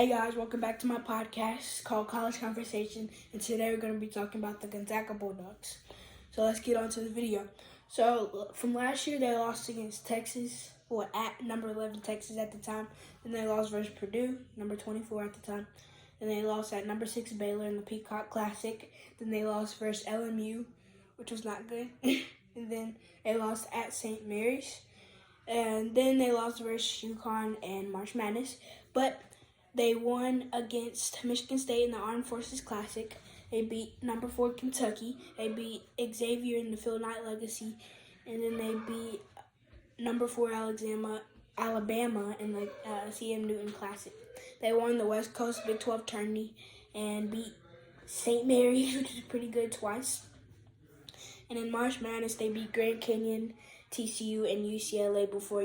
Hey guys, welcome back to my podcast called College Conversation, and today we're going to be talking about the Gonzaga Bulldogs. So let's get on to the video. So from last year, they lost against Texas, at number 11 Texas at the time. Then they lost versus Purdue, number 24 at the time. Then they lost at number 6 Baylor in the Peacock Classic. Then they lost versus LMU, which was not good. And then they lost at St. Mary's. And then they lost versus UConn and March Madness. But they won against Michigan State in the Armed Forces Classic. They beat number 4 Kentucky. They beat Xavier in the Phil Knight Legacy. And then they beat number 4 Alabama in the CM Newton Classic. They won the West Coast Big 12 tourney and beat St. Mary's, which is pretty good, twice. And in March Madness, they beat Grand Canyon, TCU, and UCLA before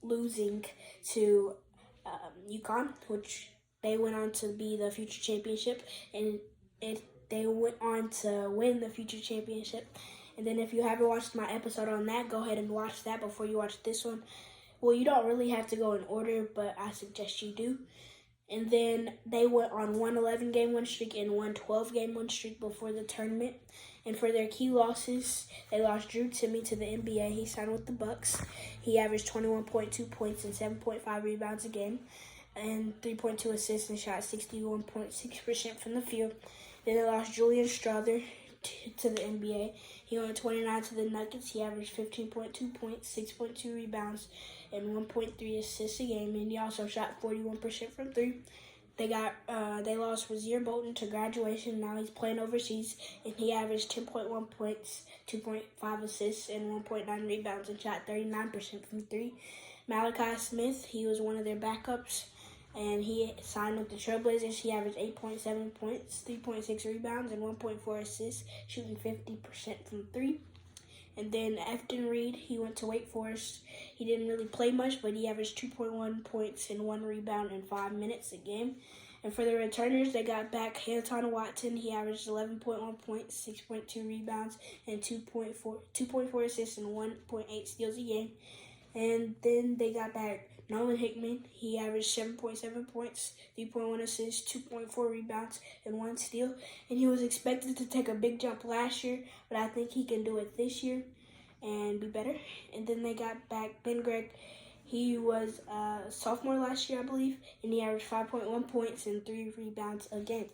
losing to UConn, which they went on to be the future championship, and they went on to win the future championship. And then if you haven't watched my episode on that, go ahead and watch that before you watch this one. Well, you don't really have to go in order, but I suggest you do. And then they went on one 11-game win streak and one 12-game win streak before the tournament. And for their key losses, they lost Drew Timme to the NBA. He signed with the Bucks. He averaged 21.2 points and 7.5 rebounds a game and 3.2 assists and shot 61.6% from the field. Then they lost Julian Strawther to the NBA. He went 29 to the Nuggets. He averaged 15.2 points, 6.2 rebounds, and 1.3 assists a game. And he also shot 41% from three. They lost Wazir Bolton to graduation. Now he's playing overseas, and he averaged 10.1 points, 2.5 assists, and 1.9 rebounds, and shot 39% from three. Malachi Smith, he was one of their backups, and he signed with the Trailblazers. He averaged 8.7 points, 3.6 rebounds, and 1.4 assists, shooting 50% from three. And then Efton Reed, he went to Wake Forest. He didn't really play much, but he averaged 2.1 points and 1 rebound in 5 minutes a game. And for the returners, they got back Anton Watson. He averaged 11.1 points, 6.2 rebounds, and 2.4 assists and 1.8 steals a game. And then they got back Nolan Hickman. He averaged 7.7 points, 3.1 assists, 2.4 rebounds, and 1 steal. And he was expected to take a big jump last year, but I think he can do it this year and be better. And then they got back Ben Gregg. He was a sophomore last year, I believe, and he averaged 5.1 points and 3 rebounds a game.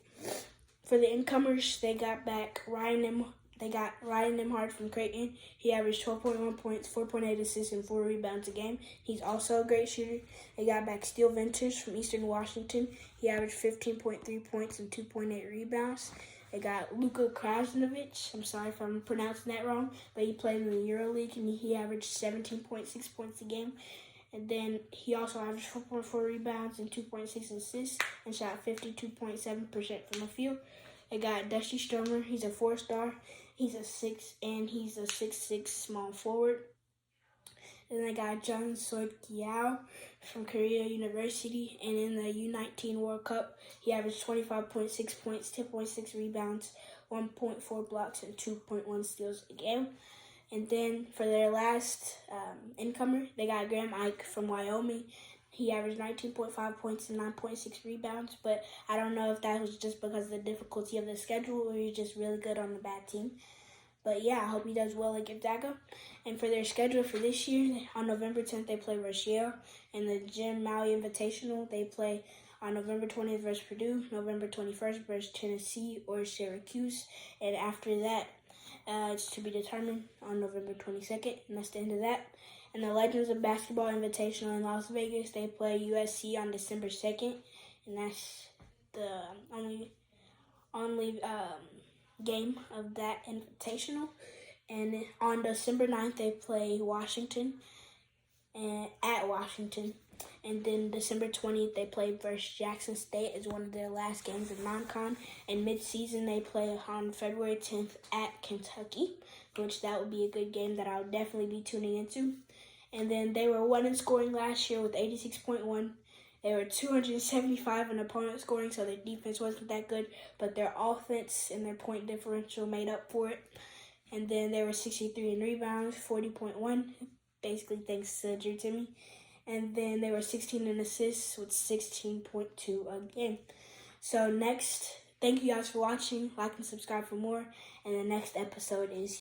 For the incomers, they got back Ryan Nembhard from Creighton. He averaged 12.1 points, 4.8 assists, and 4 rebounds a game. He's also a great shooter. They got back Steele Venters from Eastern Washington. He averaged 15.3 points and 2.8 rebounds. They got Luka Krasnovic. I'm sorry if I'm pronouncing that wrong, but he played in the EuroLeague, and he averaged 17.6 points a game. And then he also averaged 4.4 rebounds and 2.6 assists and shot 52.7% from the field. They got Dusty Stromer. He's a 4-star. He's a 6'6" small forward. Then they got Jung Soik Yao from Korea University. And in the U19 World Cup, he averaged 25.6 points, 10.6 rebounds, 1.4 blocks, and 2.1 steals a game. And then for their last incomer, they got Graham Ike from Wyoming. He averaged 19.5 points and 9.6 rebounds, but I don't know if that was just because of the difficulty of the schedule or he's just really good on the bad team. But yeah, I hope he does well at Gonzaga. And for their schedule for this year, on November 10th, they play Rochelle. In the Jim Maui Invitational, they play on November 20th versus Purdue, November 21st versus Tennessee or Syracuse. And after that, it's to be determined on November 22nd, and that's the end of that. And the Legends of Basketball Invitational in Las Vegas, they play USC on December 2nd, and that's the only game of that invitational. And on December 9th, they play Washington at Washington. And then December 20th, they play versus Jackson State as one of their last games of non-con. And mid-season, they play on February 10th at Kentucky, which that would be a good game that I would definitely be tuning into. And then they were 1 in scoring last year with 86.1. They were 275 in opponent scoring, so their defense wasn't that good, but their offense and their point differential made up for it. And then they were 63 in rebounds, 40.1, basically thanks to Drew Timme. and then they were 16 in assists with 16.2 a game. So next, thank you guys for watching. Like and subscribe for more, and the next episode is